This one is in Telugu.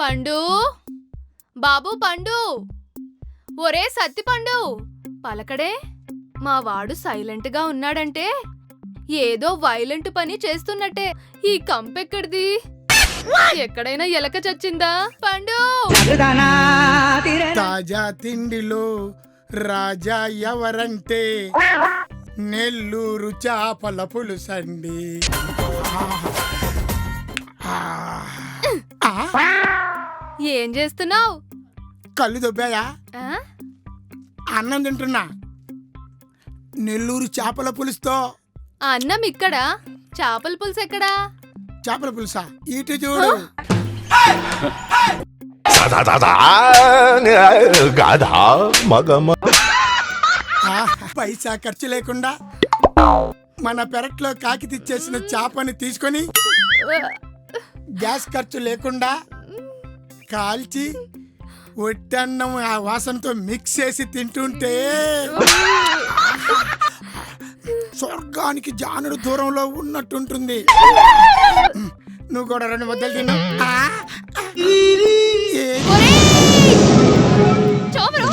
పండు బాబు పండు, ఒరే సత్తి పండు పలకడే. మా వాడు సైలెంట్ గా ఉన్నాడంటే ఏదో వైలెంట్ పని చేస్తున్నట్టే. ఈ కంపెక్కడిది? ఎక్కడైనా ఎలక చచ్చిందా? పండు తాజా తిండిలో రాజా ఎవరంటే నెల్లూరు చేపల పులుసండి. ఏం చేస్తున్నావు? కళ్ళు దొబ్బాయా? అన్నం తింటున్నా. నెల్లూరు చేపల పులుసుతో. అన్నం ఇక్కడ, చేపల పులుసు ఎక్కడా? చేపల పులుసా? ఇటు చూడు. పైసా ఖర్చు లేకుండా మన పెరట్లో కాకి తెచ్చేసిన చేపని తీసుకొని గ్యాస్ ఖర్చు లేకుండా కాల్చి ఒట్టన్నం ఆ వాసనతో మిక్స్ చేసి తింటుంటే స్వర్గానికి జానుడు దూరంలో ఉన్నట్టుంటుంది. నువ్వు కూడా 2 ముద్దలు తిన్నా. చోమరు